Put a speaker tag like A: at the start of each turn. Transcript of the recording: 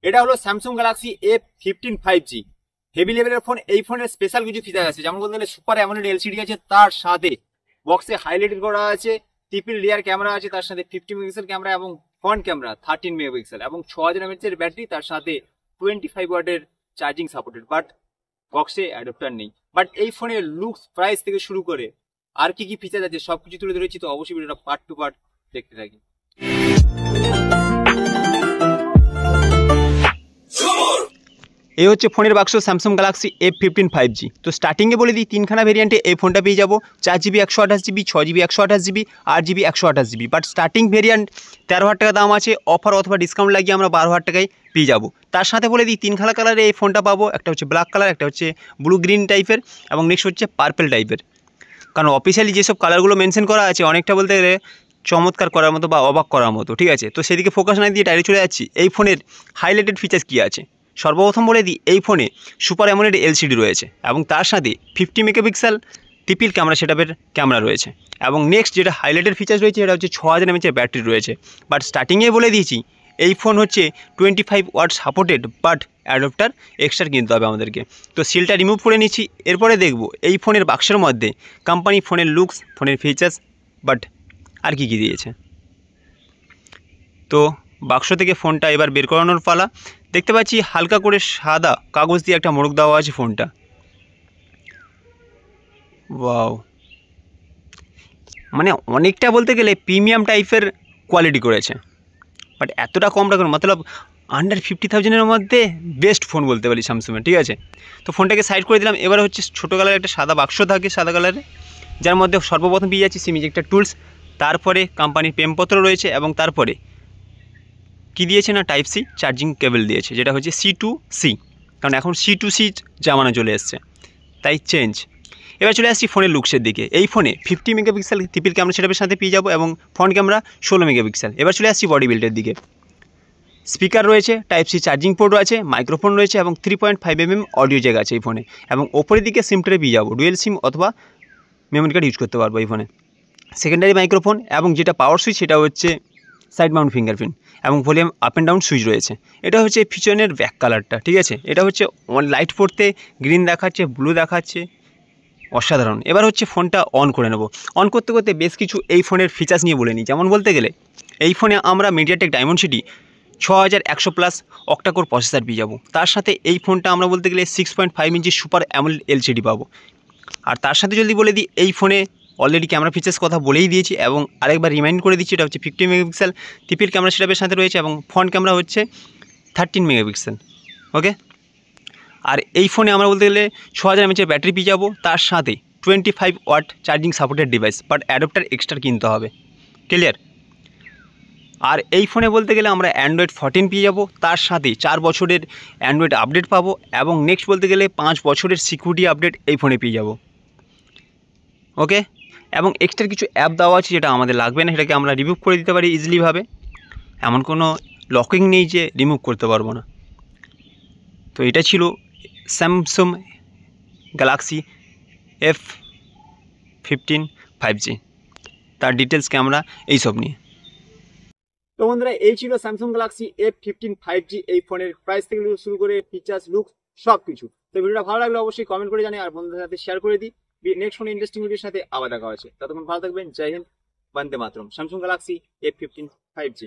A: এটা হলো Samsung Galaxy A15 5G। Heavy লেভেলের ফোন। এই ফোনের স্পেশাল কিছু ফিচার আছে, যেমন বলতে গেলে সুপার অ্যামোলেড এলসিডি আছে, তার সাথে বক্সে হাইলাইটেড করা আছে ট্রিপল রিয়ার ক্যামেরা আছে, তার সাথে 50 মেগাপিক্সেল ক্যামেরা এবং ফ্রন্ট ক্যামেরা 13 মেগাপিক্সেল এবং 6000 mAh ব্যাটারি, তার সাথে 25 ওয়াটের চার্জিং সাপোর্টেড। বাট বক্সে অ্যাডাপ্টার নেই। বাট এই ফোনের লুকস, প্রাইস থেকে শুরু করে আর কি কি ফিচার আছে সবকিছু তুলে ধরেছি, তো অবশ্যই ভিডিওটা পার্ট টু পার্ট দেখতে থাকি। এই হচ্ছে ফোনের বাক্স স্যামসাং গ্যালাক্সি A15 5G। তো স্টার্টিংয়ে বলে দিই, তিনখানা ভেরিয়েন্টে এই ফোনটা পেয়ে যাবো। 4GB 128GB, 6GB 128GB, 8GB 128GB। But starting variant 13,000 টাকা দাম আছে। অফার অথবা ডিসকাউন্ট লাগিয়ে আমরা 12,000 টাকায় পেয়ে যাবো। তার সাথে বলে দিই, তিনখানা কালারে এই ফোনটা পাবো। একটা হচ্ছে ব্ল্যাক কালার, একটা হচ্ছে ব্লু গ্রিন টাইপের এবং নেক্সট হচ্ছে পার্পেল টাইপের। কারণ অফিসিয়ালি যেসব কালারগুলো মেনশন করা আছে অনেকটা বলতে গেলে চমৎকার করার মতো বা অবাক করার মতো, ঠিক আছে। তো সেদিকে ফোকাস না দিয়ে ডাইরেক্ট চলে যাচ্ছি এই ফোনের হাইলাইটেড ফিচার্স কী আছে। সর্বপ্রথম বলে দিই, এই ফোনে সুপার অ্যামোলেড এলসিডি রয়েছে এবং তার সাথে 50 মেগাপিক্সেল ট্রিপল ক্যামেরা সেটআপের ক্যামেরা রয়েছে। এবং নেক্সট যেটা হাইলাইটেড ফিচার্স রয়েছে সেটা হচ্ছে 6000 mAh ব্যাটারি রয়েছে। বাট স্টার্টিংয়ে বলে দিয়েছি এই ফোন হচ্ছে 25 watt supported, but adapter extra কিনতে হবে আমাদেরকে। তো সিলটা রিমুভ করে নিচ্ছি। এরপরে দেখব এই ফোনের বাক্সের মধ্যে কোম্পানি ফোনের লুকস, ফোনের ফিচার্স, বাট আর কি দিয়েছে। তো বাক্স থেকে ফোনটা এবার বের করানোর পালা। দেখতে পাচ্ছি হালকা করে সাদা কাগজ দিয়ে একটা মোড়ক দেওয়া আছে ফোনটা। ওয়াও, মানে অনেকটা বলতে গেলে প্রিমিয়াম টাইপের কোয়ালিটি করেছে। বাট এতটা কম টাকার মতলব আন্ডার 50,000-এর মধ্যে বেস্ট ফোন বলতে পারি স্যামসাংয়ের, ঠিক আছে। তো ফোনটাকে সাইড করে দিলাম। এবার হচ্ছে ছোটো কালারের একটা সাদা বাক্স থাকে, সাদা কালারে, যার মধ্যে সর্বপ্রথম পেয়ে যাচ্ছি সিম ইজেক্টর টুলস, তারপরে কোম্পানির প্রেমপত্র রয়েছে এবং তারপরে কি দিয়েছে না টাইপ সি চার্জিং কেবল দিয়েছে, যেটা হচ্ছে C2C। কারণ এখন C2C জামানা চলে এসছে, তাই চেঞ্জ। এবার চলে আসছি ফোনের লুকসের দিকে। এই ফোনে 50 মেগাপিক্সেল ট্রিপল ক্যামেরা সেটআপের সাথে পেয়ে যাবো এবং ফ্রন্ট ক্যামেরা 16 মেগাপিক্সেল। এবার চলে আসছি বডি বিল্ডের দিকে। স্পিকার রয়েছে, টাইপ সি চার্জিং পোর্ট আছে, মাইক্রোফোন রয়েছে এবং 3.5mm অডিও জ্যাক আছে এই ফোনে। এবং ওপরের দিকে সিম ট্রে পেয়ে যাবো, ডুয়েল সিম অথবা মেমোরি কার্ড ইউজ করতে পারবো এই ফোনে। সেকেন্ডারি মাইক্রোফোন এবং যেটা পাওয়ার সুইচ সেটা হচ্ছে সাইড মাউন্ট ফিঙ্গারপ্রিন্ট এবং volume up and down switch রয়েছে। এটা হচ্ছে পিছনের ব্যাক কালারটা, ঠিক আছে। এটা হচ্ছে লাইট পড়তে গ্রিন দেখাচ্ছে, ব্লু দেখাচ্ছে, অসাধারণ। এবার হচ্ছে ফোনটা অন করে নেব। অন করতে করতে বেশ কিছু এই ফোনের ফিচার্স নিয়ে বলে নিই। যেমন বলতে গেলে এই ফোনে আমরা মিডিয়াটেক ডায়মন্ডসিটি 6100+ অক্টাকোর প্রসেসর পেয়ে যাবো। তার সাথে এই ফোনটা আমরা বলতে গেলে 6.5 ইঞ্চি সুপার অ্যামোলেড এলসিডি পাবো। আর তার সাথে যদি বলে দিই, এই ফোনে অলরেডি ক্যামেরা ফিচার্স কথা বলেই দিয়েছি এবং আরেকবার রিমাইন্ড করে দিচ্ছি, এটা হচ্ছে 50 মেগাপিক্সেল ট্রিপল ক্যামেরা সেটআপের সাথে রয়েছে এবং ফ্রন্ট ক্যামেরা হচ্ছে 13 মেগাপিক্সেল। ওকে। আর এই ফোনে আমরা বলতে গেলে 6000 mAh ব্যাটারি পেয়ে যাবো, তার সাথে 25 watt charging supported device, but adapter extra কিনতে হবে। ক্লিয়ার। আর এই ফোনে বলতে গেলে আমরা অ্যান্ড্রয়েড 14 পেয়ে যাবো, তার সাথে 4 বছরের অ্যান্ড্রয়েড আপডেট পাবো এবং নেক্সট বলতে গেলে 5 বছরের সিকিউরিটি আপডেট এই ফোনে পেয়ে যাবো। ওকে। এবং এক্সট্রা কিছু অ্যাপ দেওয়া আছে যেটা আমাদের লাগবে না, সেটাকে আমরা রিমুভ করে দিতে পারি ইজিলিভাবে। এমন কোনো লকিং নেই যে রিমুভ করতে পারবো না। তো এটা ছিল স্যামসাং গ্যালাক্সি F15 5G, তার ডিটেলস ক্যামেরা এইসব নিয়ে। তো বন্ধুরা, এই ছিল স্যামসাং গ্যালাক্সি A15 5G। এই ফোনের প্রাইস থেকে শুরু করে ফিচার্স, লুক, সব কিছু। তো ভিডিওটা ভালো লাগলে অবশ্যই কমেন্ট করে জানাই আর বন্ধুদের সাথে শেয়ার করে দিই। নেক্সট কোনো ইন্টারেস্টিং ভিডিওর সাথে আবার দেখা হচ্ছে। ততক্ষণ ভালো থাকবেন। Jai Hind, Vande Mataram. Samsung Galaxy A15 5G।